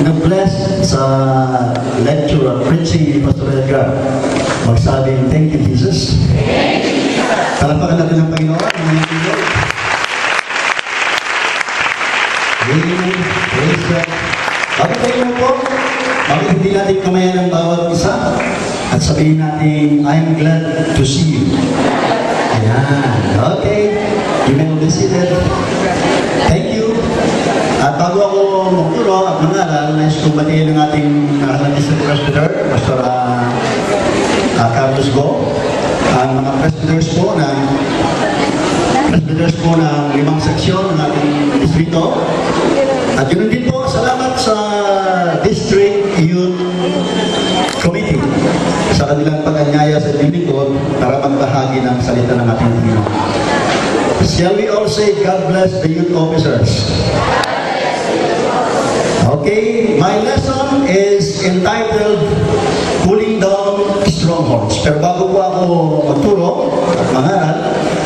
nag-bless sa lecture at preaching ni Pastor Edgar. Magsabing, thank you, Jesus. Talapakan natin ang Panginoon. Amen. Praise God. Bakit tayo mo po? Bakit hindi natin kamayan ang bawat isa? At sabihin natin, I'm glad to see you. Ayan. Okay. You may be seated. Thank you. At bago ako magturo at mangaral, nais kong batiin ng ating Assistant Presbyter, Pastor Carlos Go, ang mga presbyters po ng 5 seksyon ng ating distrito. At yun din po, salamat sa District Youth Committee sa kanilang pag-anyaya sa lingkod para magbahagi ng salita ng ating Panginoon. Shall we all say, God bless the youth officers? Okay, my lesson is entitled Pulling Down Strongholds. Pero bago po ako magturo at mangaral,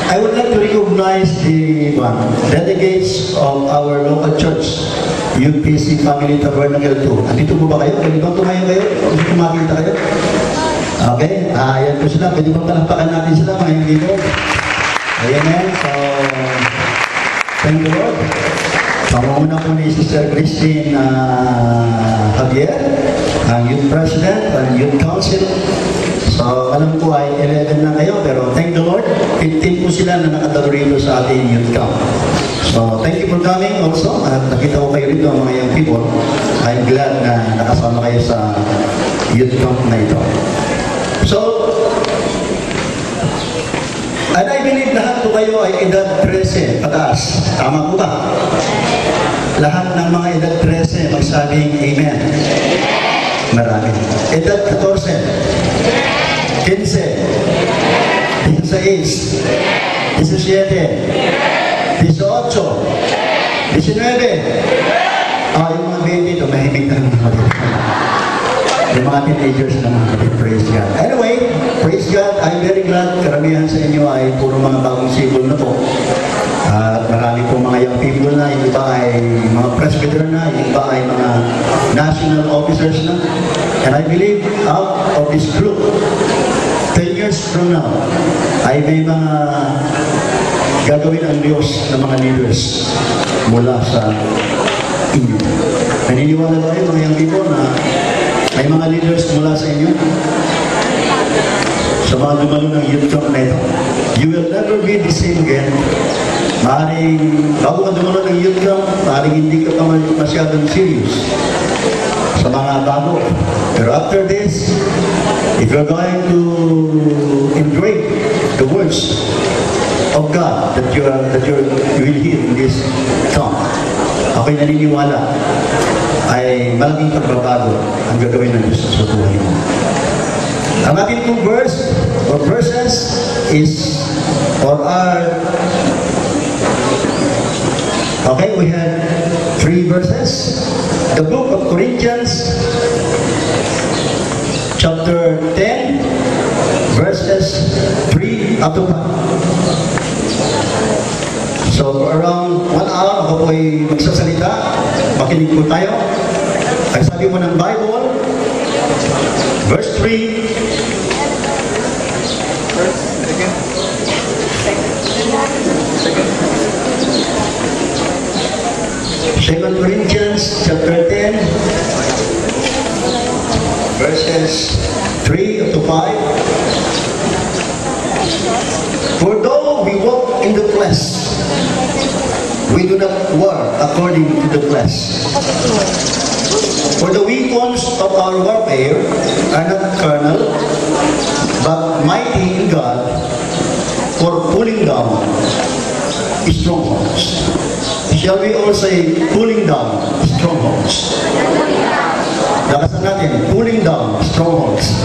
I would like to recognize the delegates of our local church, UPC Family Tabernacle 2. Andito po ba kayo? Pwede bang tumayo kayo? Pwede kumakita kayo? Okay, ayan po sila. Pwede bang talapakan natin sila mga hindi po? Amen. So, thank the Lord. Pangunguna po ni Sister Christine Javier, ang Youth President, ang Youth Council. So, alam ko ay 11 na kayo, pero thank the Lord, 15 po sila na nakatalo rito sa ating Youth Camp. So, thank you for coming also. At nakita ko kayo rito, mga young people. I'm glad na nakasama kayo sa Youth Camp na ito. So, and I believe lahat po kayo ay edad 13 pataas. Tama po ba? Lahat ng mga edad 13 magsabing Amen. Marami. Edad 14, 15, 16, 17, 18, 19. Yung mga baby ito, mahimik na ng mga yung mga teenagers na mga kapit, praise God. Anyway, praise God, I'm very glad karamihan sa inyo ay puro mga bagong civil na po. At marami po mga young people na, yung iba ay mga presbyter na, yung iba ay mga national officers na. And I believe out of this group, 10 years from now, ay may mga gagawin ang Diyos ng mga leaders mula sa inyo. Naniniwala ba kayo mga young people na may mga leaders mula sa inyo? Sa mga dumalo ng youth camp na ito. You will never be the same again. Maaaring, bago ka dumalo ng youth camp, maaaring hindi ka pa masyadong serious sa mga bago. Pero after this, if you're going to embrace the words of God that you will hear in this camp, ako'y naniniwala ay malaking pagbabago ang gagawin ng Diyos sa buhay mo. Ang ating pong verse or verses is or are okay, we have 3 verses. The book of Corinthians chapter 10 verses 3 up to 5. So for around 1 hour ako po ay magsasalita. Makinig po tayo. Ay sabi mo ng Bible, verse 3. Second Corinthians chapter 10 verses 3 up to 5. For though we walk in the flesh, we do not war according to the flesh. For the weapons of our warfare are not carnal, but mighty in God for pulling down strongholds. Shall we all say, pulling down strongholds? Lakasan natin, pulling down strongholds.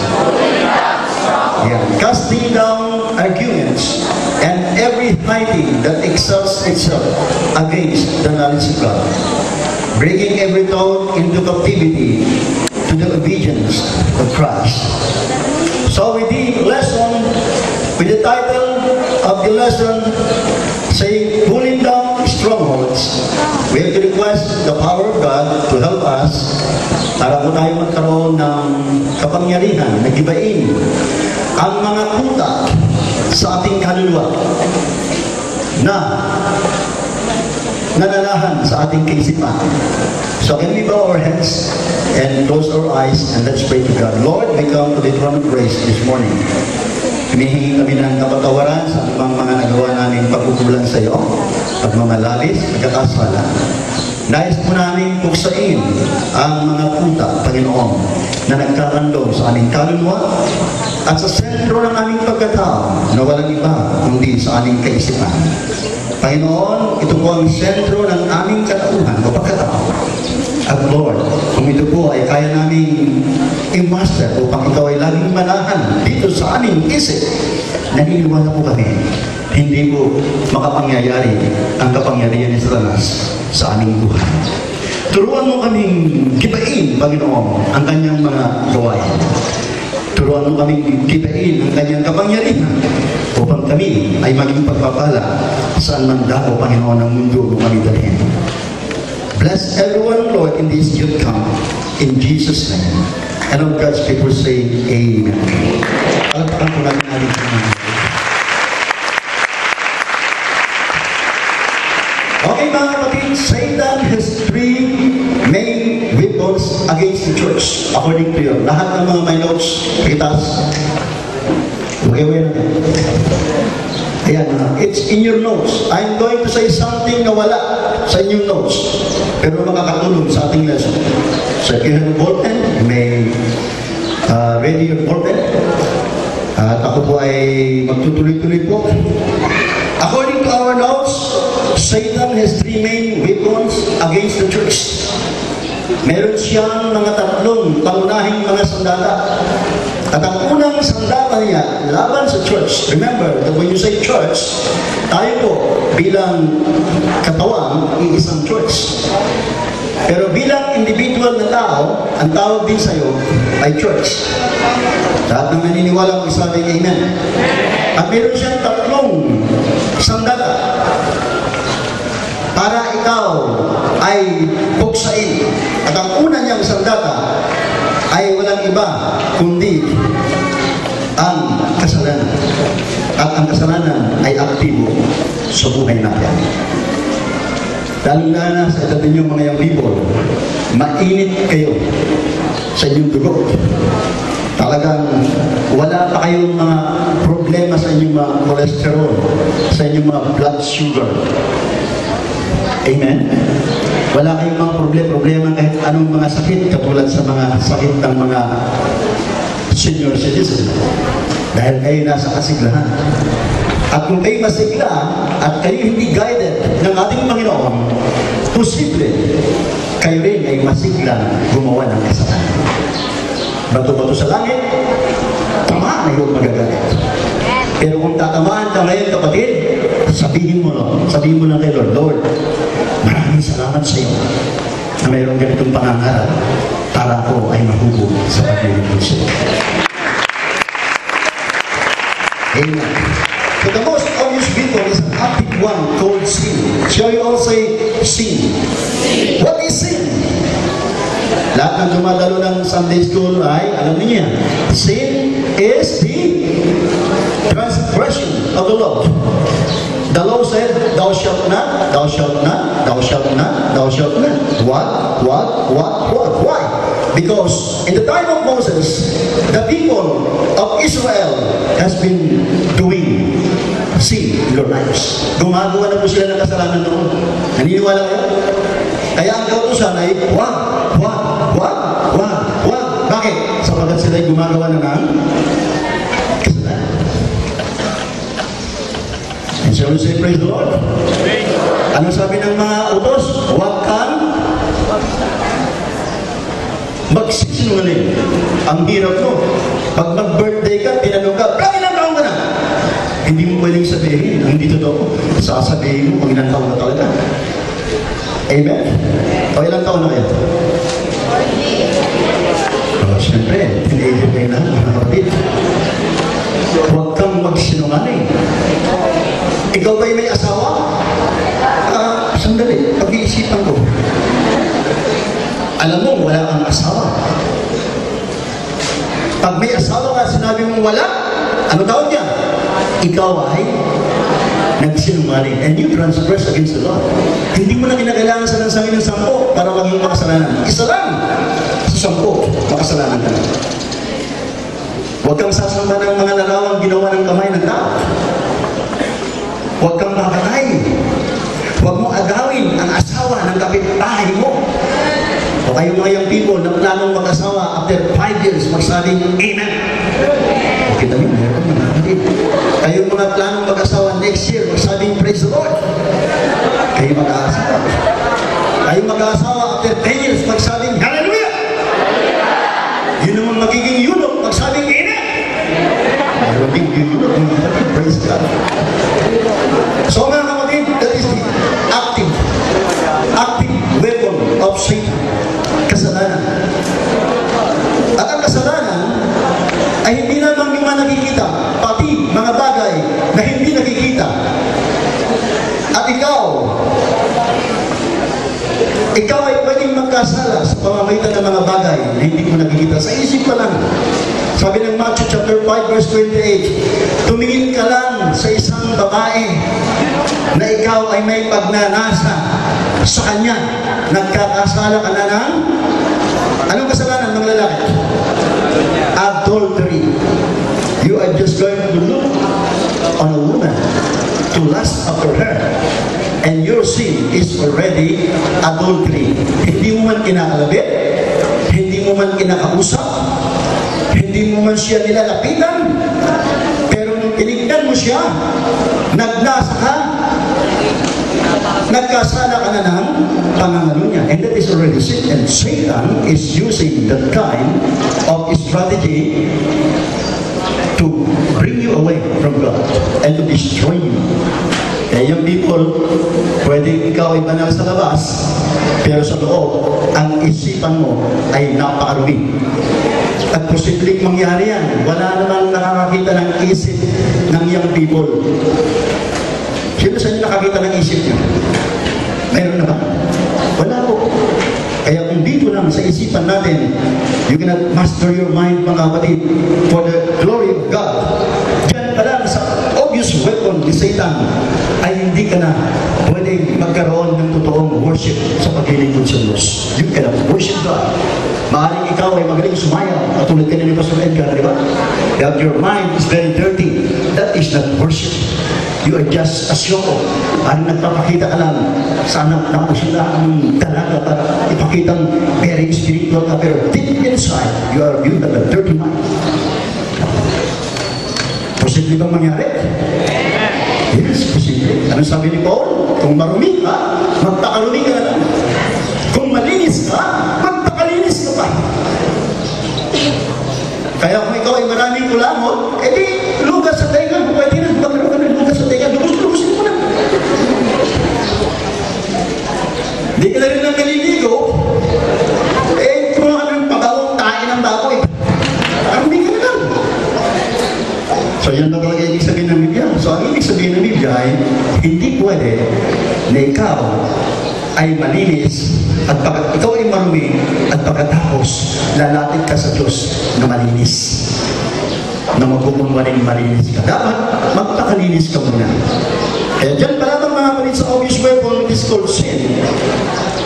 Yeah. Casting down arguments and every high thing that exalts itself against the knowledge of God, bringing every thought into captivity to the obedience of Christ. So with the lesson, with the title of the lesson, saying pulling down strongholds, we have to request the power of God to help us bukas para po tayo magkaroon ng kapangyarihan na gibain ang mga kuta sa ating kaluluwa na nananahan sa ating kaisipan. So can we bow our heads and close our eyes and let's pray to God. Lord, we come to the throne of grace this morning. Hinihingi kami ng kapatawaran sa mga nagawa namin pagkukulang sa iyo, pagmamalalis, pagkakasala. Nais po namin puksain ang mga puta, Panginoon, na nagkarandong sa aming kaluluwa at sa sentro ng aming pagkatao na walang iba kundi sa aming kaisipan. Panginoon, ito po ang sentro ng aming katauhan o pagkatao. At Lord, kung ito po ay kaya naming i-master upang ikaw ay laging manahan dito sa aming isip, naniniwala po kami, hindi po makapangyayari ang kapangyarihan ni Satanas sa aming buhay. Turuan mo kaming gibain, Panginoon, ang kanyang mga gawain. Turuan mo kaming gibain ang kanyang kapangyarihan upang kami ay maging pagpapala saan man dako, Panginoon, ng mundo mo kami dalhin. Bless everyone, Lord, in this youth camp. In Jesus' name. And all God's people say, Amen. Palagpakan po natin natin sa mga. Okay, mga kapatid, Satan has three main weapons against the church. According to you, lahat ng mga may notes, pitas, okay, ayan, it's in your notes. I'm going to say something na wala sa inyong notes, pero makakatulong sa ating lesson. So if you have a ballpen, you may ready your ballpen. At ako po ay magtutuloy-tuloy po. According to our notes, Satan has three main weapons against the church. Meron siyang mga tatlong pangunahing mga sandata. At ang unang sandata niya laban sa church. Remember that when you say church, tayo po bilang katawan, iisang church. Pero bilang individual na tao, ang tawag din sa'yo ay church. Lahat ng naniniwala mo isabing amen. At meron siyang tatlong sandata para ikaw ay buksain. At ang una niyang sandata ay walang iba kundi ang kasalanan. At ang kasalanan ay aktibo sa buhay natin. Lalo na sa edad ninyong mga young people, mainit kayo sa inyong dugo. Talagang wala pa kayong mga problema sa inyong mga cholesterol, sa inyong mga blood sugar. Amen? Wala kayong mga problema kahit anong mga sakit, katulad sa mga sakit ng mga senior citizen. Dahil kayo nasa kasiglahan. At kung kayo masigla at kayo hindi guided ng ating Panginoon, posible kayo rin ay masigla gumawa ng kasalanan. Bato-bato sa langit, tama na yung magagalit. Pero kung tatamaan ka ngayon, kapatid, sabihin mo lang kay Lord, Lord, maraming salamat sa iyo na mayroong ganitong pangangarap para ako ay mahubog sa paglilingkod sa iyo. Amen. So the most obvious weapon is an active one called sin. Shall you all say sin? What is sin? Lahat ng dumadalo ng Sunday school ay alam niyo yan. Sin is the transgression of the law. The law said, thou shalt not, thou shalt not, thou shalt not, thou shalt not. What? Why? Because in the time of Moses, the people of Israel has been doing sin in their lives. Gumagawa na po sila ng kasalanan noon. Naniniwala kayo? Kaya ang kautusan ay, wag. Bakit? Sapagat sila ay gumagawa na ng kasalanan. And shall we say, praise the Lord? Ano sabi ng mga utos? Huwag kang magsisinungaling. Ang hirap mo. Pag mag-birthday ka, tinanong ka, ilang taon ka na? Hindi mo pwedeng sabihin. Ang dito daw, sasabihin mo kung ilang taon na talaga. Amen? O ilang taon na kayo? Siyempre, teenager kayo na, mga kapatid. Huwag kang magsinungaling. Ikaw ba'y may asawa? Sandali, pag-iisipan ko. Alam mo, mong wala kang asawa. Pag may asawa ka, sinabi mong wala, ano tawag niya? Ikaw ay nagsinungaling and you transgress against the law. Hindi mo na kinakailangan sa lansangin ng 10 para maging makasalanan. Isa lang sa 10, makasalanan ka na. Huwag kang sasamba ng mga larawang ginawa ng kamay ng tao. Huwag kang papatay. Huwag mo agawin ang asawa ng kapitbahay mo. O kayong mga young people na planong mag-asawa after 5 years, magsabing Amen. Kita niyo, meron mga kapatid. Kayong mga planong mag-asawa next year, magsabing Praise the Lord. Kayo mag-aasawa. Kayong mag-aasawa after 10 years, magsabing Hallelujah. Yun naman magiging yunok, magsabing Amen. Magiging yunok, mga kapatid, praise God. So mga kapatid, that is the active weapon of Satan. Kasalanan. At ang kasalanan ay hindi lamang yung mga nakikita, pati mga bagay na hindi nakikita. At ikaw ay pwedeng magkasala sa pamamagitan ng mga bagay na hindi mo nakikita. Sa isip pa lang. Sabi ng Matthew chapter 5 verse 28, tumingin ka lang sa isang babae na ikaw ay may pagnanasa sa kanya. Nagkakasala ka na ng anong kasalanan ng lalaki? Adultery. You are just going to look on a woman to lust after her. And your sin is already adultery. Hindi mo man kinakalabit, hindi mo man kinakausap, hindi mo man siya nilalapitan, pero nung tinignan mo siya, nagnasa ka, nagkasala ka na ng pangangalo niya. And that is already sin. And Satan is using that kind of strategy to bring you away from God and to destroy you. Kaya yung people, pwede ikaw ay banal sa labas, pero sa loob, ang isipan mo ay napakarumi. At posibleng mangyari yan. Wala namang nakakakita ng isip ng young people. Sino sa inyo nakakita ng isip niyo? Mayroon na ba? Wala po. Kaya kung dito lang sa isipan natin, you cannot master your mind, mga kapatid, for the glory of God. Diyan pa lang sa obvious weapon ni Satan ay hindi ka na pwedeng magkaroon ng totoong worship sa paglilingkod sa Diyos. You cannot worship God. Maaaring ikaw ay magaling sumayaw, katulad ka ni Pastor Edgar, di ba? That your mind is very dirty. That is not worship. You are just a show. Ang nagpapakita ka lang, sana nakusila ang dalaga para ipakitang very spiritual ka, pero deep inside, you have a dirty mind. Posible bang mangyari? Yes, posible. Ano sabi ni Paul? Kung marumi ka, magpakarumi ka na lang. Kung malinis ka, magpakalinis ka pa. Kaya kung ikaw ay maraming kulamot, edi lugas sa taingan. Kung pwede na, magkaroon ka ng lugas sa taingan, lubos-lubosin mo na. Hindi ka na rin ang naliligo, eh, kung ano yung pabawang tayo ng baboy. Parang hindi ka na lang. So yan ba talaga ibig sabihin ng Biblia? So ang ibig sabihin ng Biblia ay hindi pwede na ikaw ay malinis at ikaw ay marumi at pagkatapos lalapit ka sa Diyos na malinis. Na magkukunwaring malinis ka. Dapat magpakalinis ka muna. Kaya dyan pa lamang mga kapatid sa obvious weapon is called sin.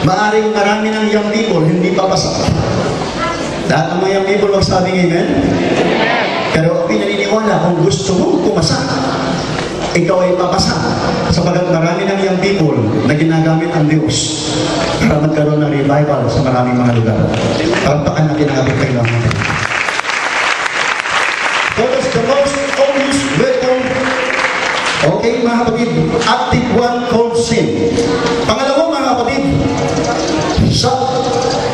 Maaring marami ng young people hindi papasa. Lahat ng mga young people magsabing amen? Pero ako pinaniniwala kung gusto mong pumasa, ikaw ay papasa. Sapagat marami ng young people na ginagamit ang Diyos para magkaroon ng revival sa maraming mga lugar. Pagpakan natin ang ating kailangan. So that's the most obvious weapon. Okay, mga kapatid, active one called sin. Pangalawa, mga kapatid,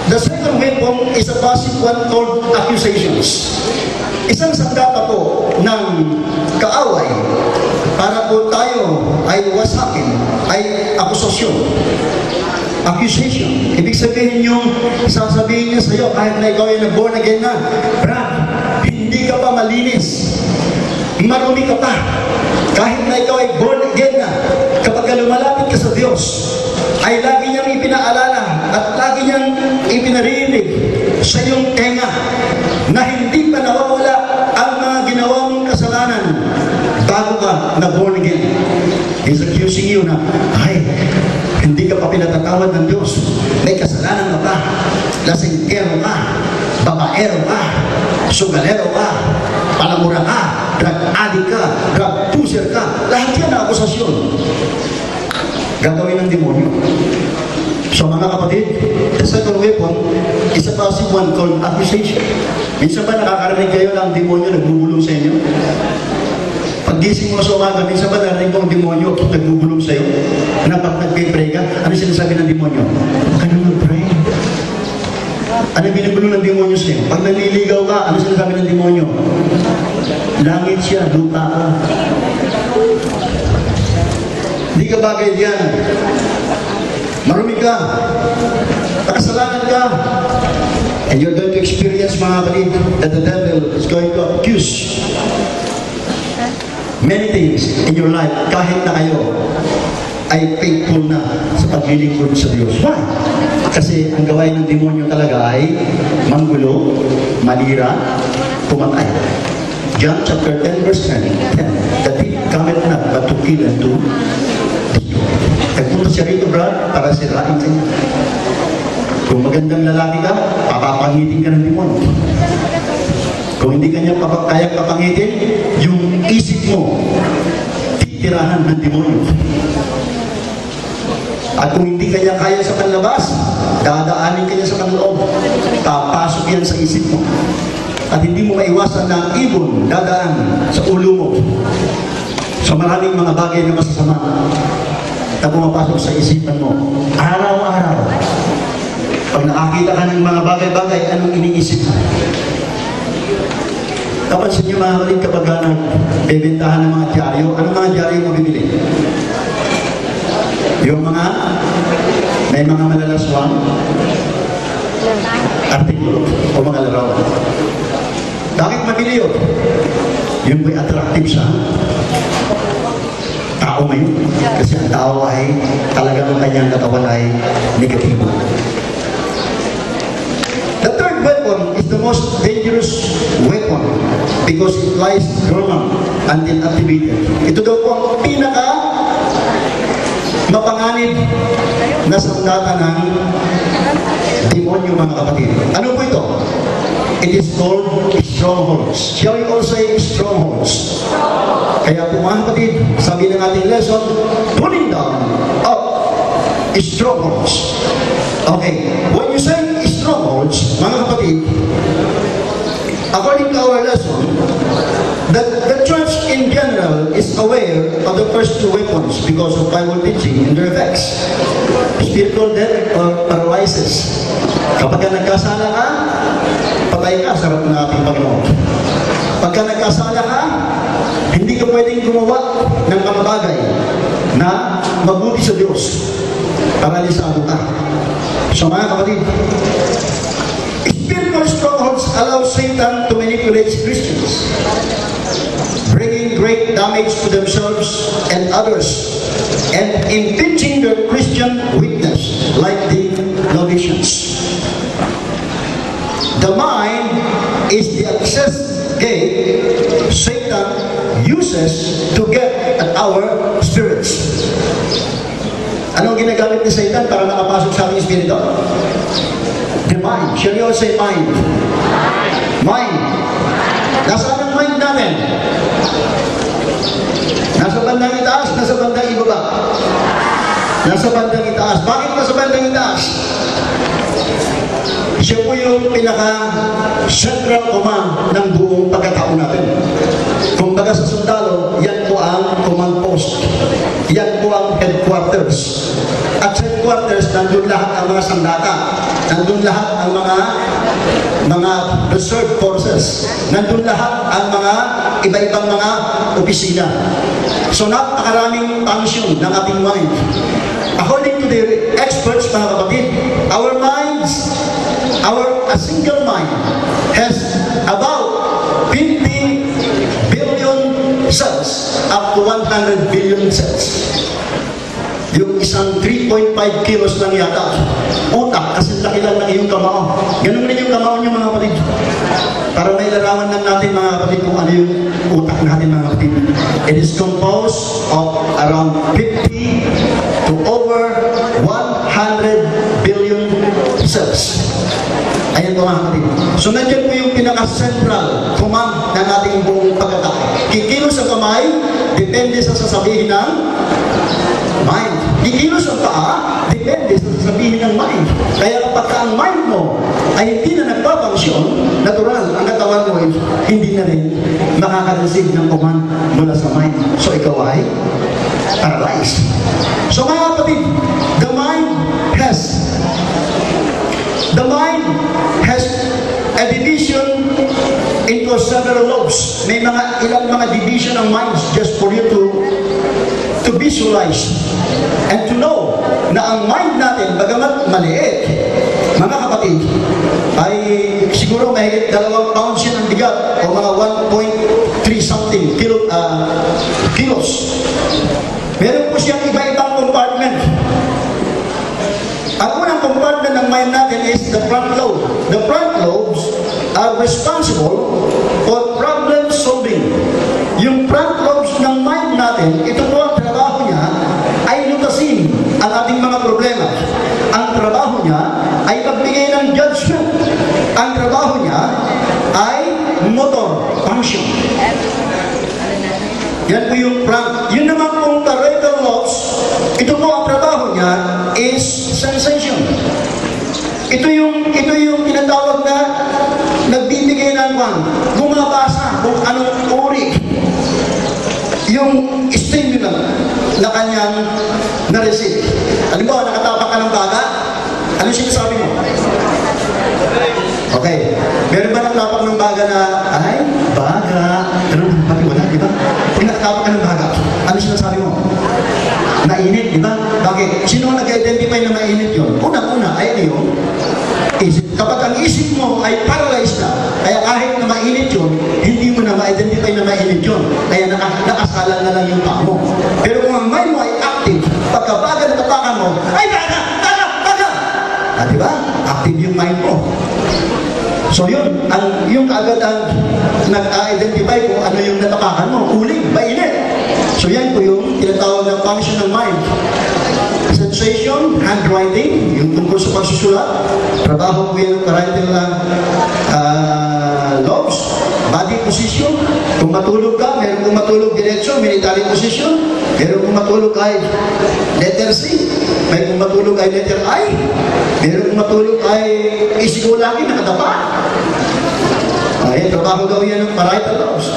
the second weapon is a passive one called accusations. Isang sandata po ng kaaway para po tayo ay wasakin, ay akusasyon. Accusation. Ibig sabihin yung sasabihin niya sa iyo, kahit na ikaw ay born again na, Brad, hindi ka pa malinis. Marumi ka pa. Kahit na ikaw ay born again na, kapag lumalapit ka sa Diyos, ay lagi niyang ipinaalala at lagi niyang ipinarinig sa iyong tenga na hindi pa nawawala ang mga ginawa mong kasalanan bago ka na born again. He's accusing you na, ay, hindi ka pa pinatatawad ng Diyos. May kasalanan ka pa. Lasinggero ka. Babaero ka. Sugalero ka. Palamura ka. Drug addict ka. Drug pusher ka. Lahat yan na akusasyon. Gagawin ng demonyo. So mga kapatid, the second weapon is a passive one called accusation. Minsan ba nakakarinig kayo ng demonyo nagbubulong sa inyo? Pag-gising mo sa umaga, minsan ba narinig mo ang demonyo nagbubulong sa iyo? Na pag nag-pray ka, ano sinasabi ng demonyo? Huwag ka na mag-pray. Ano binibulong ng demonyo sa iyo? Pag naniligaw ka, ano sinasabi ng demonyo? Langit siya, lupa ka. Hindi ka bagay diyan. Marumi ka. Nakasalanan ka. And you're going to experience, mga kapatid, that the devil is going to accuse many things in your life kahit na kayo ay faithful na sa paglilingkod sa Diyos. Why? Kasi ang gawain ng demonyo talaga ay manggulo, malira, pumatay. John chapter 10 verse 10. The thief cometh not but to kill and to destroy. Nagpunta siya rito, brad, para sirain sa inyo. Kung magandang lalaki ka, papapangitin ka ng demonyo. Kung hindi kanya kayang papangitin, yung isip mo, titirahan ng demonyo. At kung hindi kanya kaya sa panlabas, dadaanin kanya sa panloob. Papasok yan sa isip mo. At hindi mo maiwasan na ang ibon dadaan sa ulo mo. So maraming mga bagay na masasama na pumapasok sa isipan mo. Araw-araw. Pag nakakita ka ng mga bagay-bagay, anong iniisip mo? Kapansin niyo mga kapatid, kapag nagbebentahan ng mga dyaryo, anong mga dyaryo mo bibili? Yung mga, may mga malalaswang artikulo o mga larawan. Bakit mabili yun? Yun ba'y attractive sa tao ngayon? Kasi ang tao ay talagang ang kanyang katawan ay negatibo. The third weapon is the most dangerous weapon because it lies dormant until activated. Ito daw po ang pinaka mapanganib na sandata ng demonyo, mga kapatid. Ano po ito? It is called strongholds. Shall we all say strongholds? Kaya po mga kapatid, sabi ng ating lesson, pulling down of strongholds. Okay, when you say strongholds, mga kapatid, according to our lesson, the church in general is aware of the first two weapons because of Bible teaching and their effects. Spiritual death or paralysis. Kapag nagkasala ka, patay ka sa harap ng ating Panginoon. Pagka nagkasala ka, hindi ka pwedeng gumawa ng mga bagay na mabuti sa Diyos. Paralisado ka. So mga kapatid, spiritual strongholds allow Satan to manipulate Christians, bringing great damage to themselves and others, and impinging their Christian witness, like the Novatians. The mind is the access gate Satan uses to get at our spirits. Anong ginagamit ni Satan para makapasok sa ating espiritu? The mind. Shall we all say mind? Mind. Nasaan ang mind namin? Nasa bandang itaas, nasa bandang ibaba. Nasa bandang itaas. Bakit nasa bandang itaas? Siya po yung pinaka-central command ng buong pagkatao natin. Kung baga sa sundalo, yan po ang command post. Yan po ang headquarters. At sa headquarters, nandun lahat ang mga sandata. Nandun lahat ang mga reserve forces. Nandun lahat ang mga iba-ibang mga opisina. So napakaraming function ng ating mind. According to the experts, mga kapatid, our minds, a single mind has about 50 billion cells up to 100 billion cells. Yung isang 3.5 kilos lang yata. Utak, kasi laki lang ng iyong kamao. Ganun rin yung kamao niyo mga kapatid. Para may larawan lang natin mga kapatid kung ano yung utak natin mga kapatid. It is composed of around 50 to over 100 billion cells. Ayan po mga kapatid. So nandiyan po yung pinaka-central command ng ating buong pagkatao. Kikilos ang kamay, depende sa sasabihin ng mind. Kikilos ang paa, depende sa sasabihin ng mind. Kaya kapag ang mind mo ay hindi na nagpapangsyon, natural, ang katawan mo ay hindi na rin makaka-receive ng command mula sa mind. So ikaw ay paralyzed. So mga kapatid, the mind has a division into several lobes. May ilang mga division ng minds just for you to visualize and to know na ang mind natin, bagamat maliit, mga kapatid, ay siguro mahigit 2 pounds yan ang bigat o mga 1.3 something kilos. Meron po siyang iba-ibang compartment. Ang unang compartment ng mind natin is the front lobe. The front lobes are responsible for problem solving. Yung front lobes ng mind natin, ito po ang trabaho niya ay lutasin ang ating mga problema. Ang trabaho niya ay pagbigay ng judgment. Ang trabaho niya ay motor function. Yan po yung front. Yun naman pong parietal lobes, ito po ang trabaho niya is sensation. Ito yung tinatawag na nagbibigay ng bumabasa kung anong uri yung stimulant na kanyang na-receive. Halimbawa, nakatapak ka ng baga, ano sinasabi mo? Okay. Meron ba nakatapak ng baga na, ay, baga, pero pati wala, di ba? Kung nakatapak ka ng baga, ano sinasabi mo? Mainit, di ba? Bakit? Sino nag-identify na mainit yun? Unang-una, ay yun, isip. Kapag ang isip mo ay paralyzed na, kaya kahit na mainit yun, hindi mo na ma-identify na mainit yun. Kaya nakasala na lang yung paa mo. Pero kung ang mind mo ay active, pagkabaga na tapakan mo, ay baga! Ah, di ba? Active yung mind mo. So yun, yung agad ang nag-identify kung ano yung natapakan mo, uling, mainit. So yan po yung tinatawag ng function ng mind. Sensation, handwriting, yung tungkol sa pagsusulat, trabaho po yan ng parietal lobes, body position, kung matulog ka, meron kung matulog diretso, military position, meron kung matulog ay letter C, may kung matulog ay letter I, meron kung matulog ay isigulaki, nakadapa. Ayan, trabaho daw yan ng parietal lobes.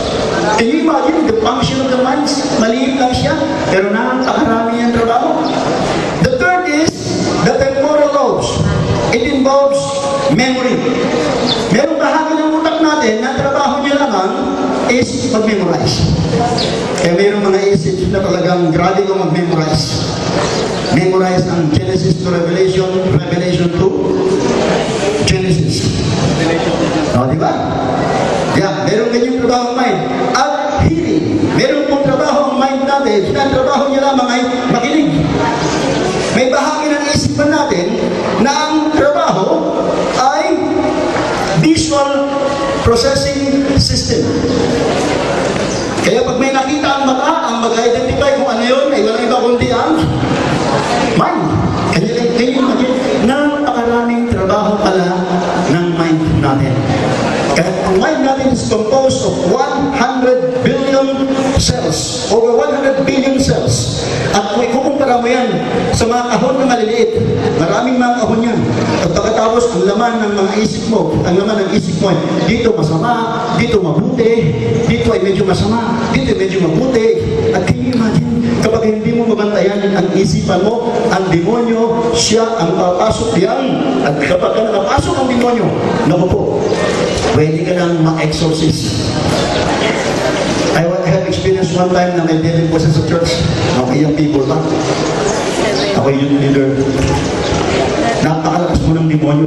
Can you imagine the function of the mind? Maliit lang siya, pero napakarami yung trabaho. The third is the temporal lobes. It involves memory. Merong bahagi ng utak natin na trabaho niya lamang is mag-memorize. Kaya mayroong mga isip na talagang grabe ko mag-memorize. Memorize ang Genesis to Revelation, Revelation to Genesis. O, di ba? Yeah, meron ganyang trabaho ang mind. At hearing, meron pong trabaho ang mind natin. Ang trabaho niya lamang ay makinig. May bahagi ng isipan natin na ang trabaho ay visual processing system. Kaya pag may nakita ang mata, ang mag-identify kung ano yun, ay walang iba kundi ang mind. Kaya napakaraming trabaho pala ng mind natin. Kaya ang mind natin is composed of 100 billion cells. Over 100 billion cells. At kung ikukumpara mo yan sa mga kahon na maliliit, maraming mga kahon yan. At pagkatapos, ang laman ng mga isip mo, ang laman ng isip mo, dito masama, dito mabuti, dito ay medyo masama, dito ay medyo mabuti. At can you imagine, kapag hindi mo mabantayan ang isipan mo, ang demonyo, siya ang papasok yan. At kapag nakapasok ang demonyo, naku po, pwede ka nang ma-exorcist. I have experienced one time na may dealing po sa church. Ako yung people ba? Ako yung leader. Napakalakas mo ng demonyo.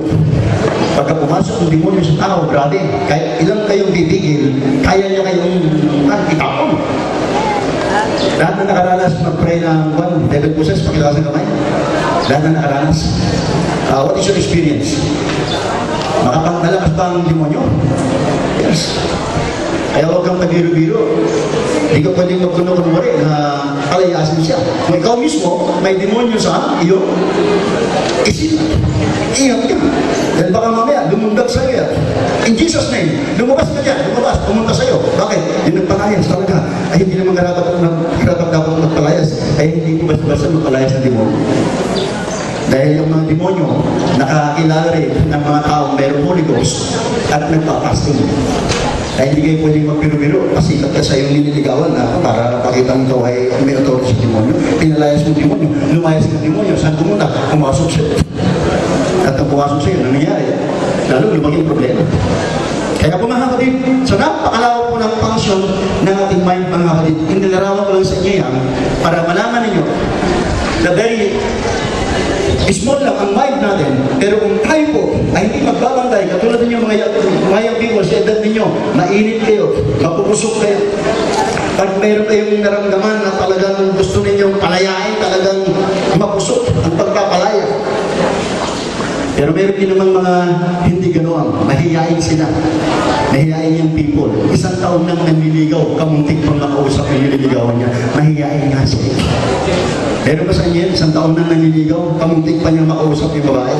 Pagka pumasok ng demonyo sa tao, grabe. Kahit ilang kayong bibigil, kaya niya kayong itapon. Lahat na nakaranas mag-pray ng devil possessed, pakitaas ng kamay. Lahat na nakaranas. What is your experience? Makapangalakas ba ang demonyo? Yes. Kaya huwag kang pabiro-biro. Hindi ka pwedeng magkuno-kunwari na palayasin siya. Kung ikaw mismo, may demonyo sa iyong isip. Ingat ka. Dahil baka mamaya, lumundag sa iyo. In Jesus' name, lumabas ka dyan, lumabas, pumunta sa iyo. Bakit? Yung nagpalayas talaga. Ay, hindi naman dapat magpalayas. Ay, hindi basta-basta magpalayas ng demonyo. Dahil yung mga demonyo, nakakilala rin ng mga taong mayroong Holy Ghost at nagpapastol. Kaya hindi kayo pwedeng magpiro-biro, pasikat ka sa iyong nililigawan na para pakita mo ito ay may authority sa demonyo. Pinalayas mo demonyo, lumayas ng demonyo, saan pumunta? Pumasok siya. At ang pumasok siya, ano nangyari? Lalo lumaging problema. Kaya po mga kapatid, so napakalawak po ng function ng ating mind mga kapatid. Inilarawan ko lang sa inyo yan para malaman ninyo the very small lang ang mind natin, pero kung tayo po ay hindi magbabantay, katulad ninyo mga young people, sa edad ninyo, mainit kayo, mapupusok kayo. Pag mayroon kayong naramdaman na talagang gusto ninyong palayain, talagang mapusok ang pagpapalaya. Pero meron din naman mga hindi ganoon, mahihain sila. Mahihain yung people. Isang taon nang nanliligaw, kamuntik pang makausap yung nililigawan niya, mahihain nga siya. Meron ba sa inyo, isang taon nang nanliligaw, kamuntik pa niya makausap yung babae?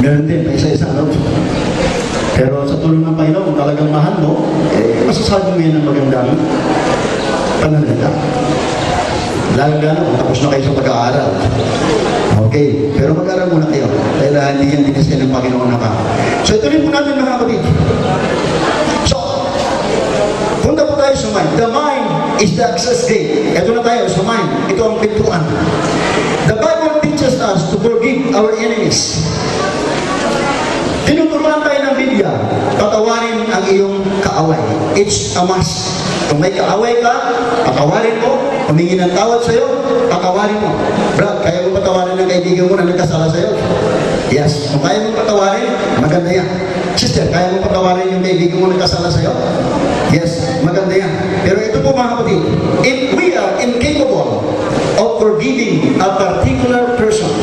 Meron din, pa isa-isa love. Pero sa tulong ng Panginoon, kung talagang mahal mo, masasabi mo yan ng magandang pananalita. Lalo-lalo kung tapos na kayo sa pag-aaral. Okay, pero mag-aaral muna kayo. Dahil hindi yan dinisin ng Panginoon na ka. So ito rin po natin mga kapatid. So, punta po tayo sa mind. The mind is the access gate. Ito na tayo sa mind. Ito ang pintuan. The Bible teaches us to forgive our enemies. Tinuturuan tayo ng Biblia, patawarin ang iyong kaaway. It's a must. Kung may kaaway ka, patawarin mo. Humingi ng tawad sa'yo, patawarin mo. Brad, kaya mo patawarin ng kaibigan mo na nagkasala sa'yo? Yes. Kung kaya mo patawarin, maganda yan. Sister, kaya mo patawarin yung kaibigan mo na nagkasala sa'yo? Yes, maganda yan. Pero ito po mga kapatid, if we are incapable of forgiving a particular person,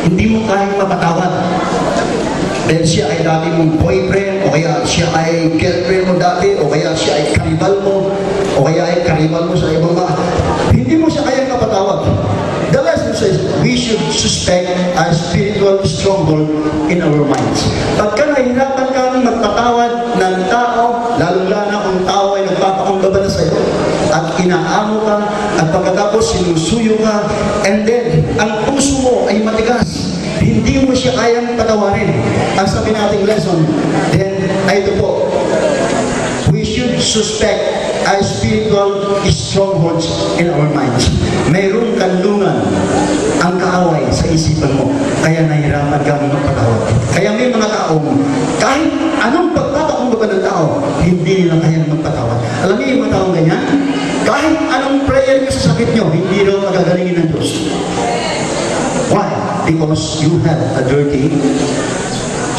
hindi mo kayang mapatawad. Dahil siya ay dati mong boyfriend, o kaya siya ay girlfriend mo dati, o kaya siya ay karibal mo, o kaya ay karibal mo sa ibang mga. Hindi mo siya kayang kapatawad. The lesson says, we should suspect a spiritual stronghold in our minds. Pagka nahihirapan kang magpatawad ng tao, lalo-lalo kung tao ay nagpapakumbaba na sa iyo, at inaamo ka, at pagkatapos sinusuyo ka, and then, ang puso mo ay matigas, hindi mo siya kayang patawarin. Ang sabi nating lesson, then, ay ito po, we should suspect a spiritual strongholds in our minds. Mayroong kanlungan ang kaaway sa isipan mo, kaya nahirapan kang magpatawad. Kaya may mga taong, kahit anong pagpapakumbaba ng tao, hindi nila kayang magpatawad. Alam niyo yung mga taong ganyan? Kahit anong prayer niyo sa sakit niyo, hindi raw magagalingin ng Diyos. Why? Because you have a dirty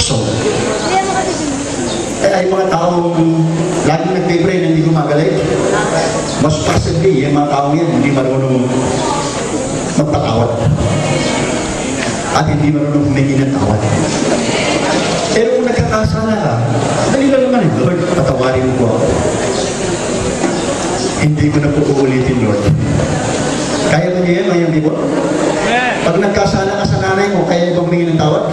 soul. Ay mga taong laging nagpipray na hindi gumagaling. Mas possibly, yung mga taong yan, hindi marunong magpatawad. At hindi marunong humingi ng tawad. Pero kung nagkakasala ka, dali lang naman, Lord, patawarin mo ko ako. Hindi ko na po uulitin, Lord. Kaya mo niya yan, mayang di ba? Pag nagkasala ka sa nanay mo, kaya niyo humingi ng tawad?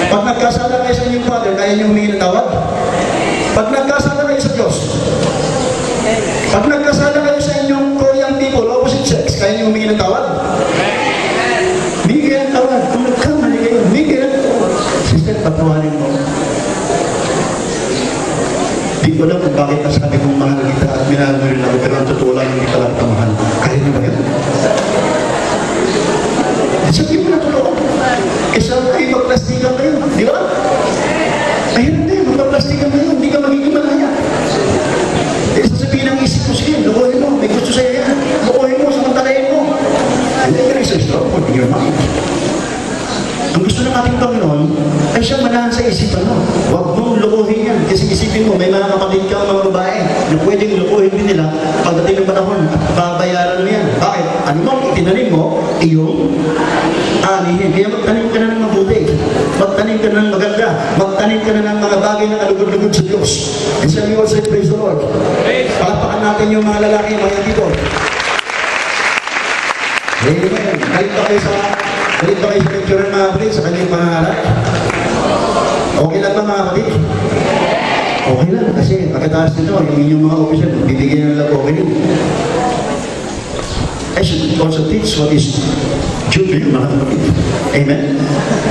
Pag nagkasala kayo sa inyong father, kaya niyo humingi ng tawad? Pag nagkasala kayo sa Diyos, pag nagkasala kayo sa inyong Korean people, opposite sex, kaya niyo humingi ng tawad? Humingi kayo ng tawad. Kung nagkamali kayo, humingi kayo ng tawad. Sister, patawarin mo. Di ko alam kung bakit nasabi kong mahal kita at minahal mo rin ako, pero ang totoo lang hindi ka lang kamahal. Kaya niyo ba yun? Sabi mo na totoo. Kesa kayo magplastikan kayo, di ba? Ayun din, magplastikan kayo, hindi ka magiging malaya. Eh, sasabihin ang isip mo, sige, lukuhin mo, may gusto sa'yo yan. Lukuhin mo, samantalayin mo. Hindi ka rin sa strong, hindi ka naman. Ang gusto gusto ng ating Panginoon ay siya manahan sa isipan mo. Huwag mong lokohin yan. Kasi isipin mo, may mga kapatid kang mga babae na pwedeng lokohin din nila pagdating ng panahon. Babayaran mo yan. Bakit? Ano mo, itinanim mo, iyong anihin. Kaya magtanim ka na ng mabuti. Magtanim ka na ng maganda. Magtanim ka na ng mga bagay na kalugod-lugod sa Diyos. And shall we all say, praise the Lord. Palapakan natin yung mga lalaki, mga dito. Amen. Galit ba kayo sa picture ng mga kapatid sa kanyang pangalan? Okay lang ba mga kapatid? Okay lang kasi pagkataas nito, yung inyong mga official, bibigyan ng love opening. I should also teach what is due to you mga kapatid. Amen?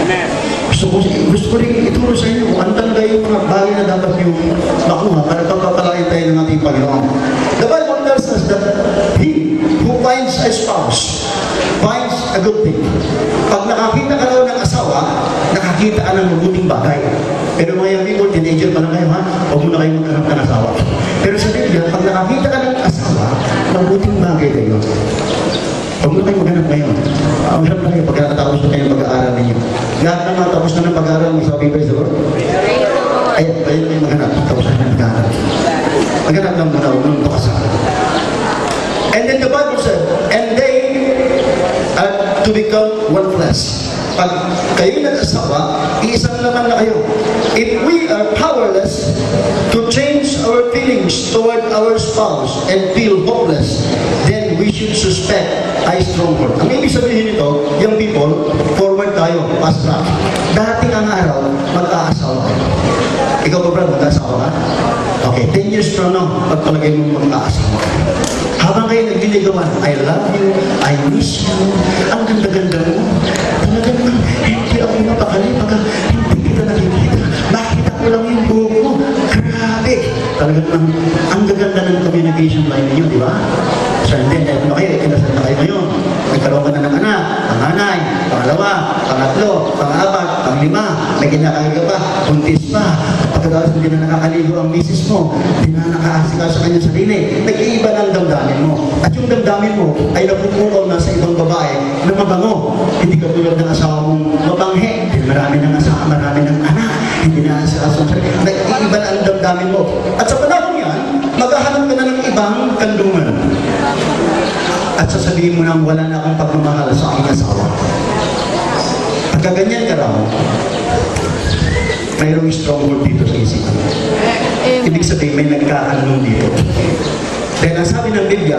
Amen. Gusto ko rin ituro sa inyo kung ano talaga yung mga bagay na dapat yung makuha para pagpapalain tayo ng ating Panginoon. The Bible tells us that he who finds a spouse finds a good thing. Pag nakakita ka raw ng asawa, nakakita ka ng mabuting bagay. Pero mga young people, teenager pa lang kayo ha, huwag mo na kayo maghanap ng asawa. Pero sa Biblia, pag nakakita ka ng asawa, mabuting bagay kayo. Huwag mo kayo maghanap ngayon. Maghanap na kayo pagkatapos na kayo mag-aaral ninyo. Lahat na matapos na ng pag-aaral mo sa Praise the Lord. Ayan, kayo na kayo maghanap. Tapos na ng pag-aaral. Maghanap lang muna, huwag nang pakasal. And then the Bible said, and they are to become one flesh. Pag kayo nag-asawa, iisang naman na kayo. If we are powerless to change our feelings toward our spouse and feel hopeless, then we should suspect a stronghold. Ang ibig sabihin nito, young people, forward tayo, fast track. Dating ang araw, mag-aasawa kayo. Ikaw ba, brad, mag-aasawa ka? Okay, 10 years from now, pagpalagay mo mag-aasawa ka. Habang kayo nagliligawan, I love you, I miss you, ang ganda-ganda mo. Talagang hindi ako mapakali pagka hindi kita nakikita. Makita ko lang yung buhok mo. Grabe! Talagang ang gaganda ng communication line niyo, di ba? So, hindi, ano kayo, kinasal na kayo ngayon. Nagkaroon ka na ng anak, panganay, pangalawa, pangatlo, pang-apat, pang-lima, may kinakain ka pa, buntis pa. Pagkatapos hindi na nakakaligo ang misis mo, hindi na nakaasika sa kanyang sarili, nag-iiba ng damdamin mo. At yung damdamin mo ay napupukaw na sa ibang babae na mabango. Hindi ka tulad ng asawa mong mabanghe. Marami ng asawa, marami ng anak, hindi na sa asawa. Nag-iiba na ang damdamin mo. At sa panahon yan, maghahanap ka na ng ibang kandungan. At sasabihin mo nang wala na akong pagmamahal sa aking asawa. Pagka ganyan ka raw, mayroong stronghold dito sa isipan. Ibig sabihin, may nagkakaroon dito. Dahil ang sabi ng Biblia,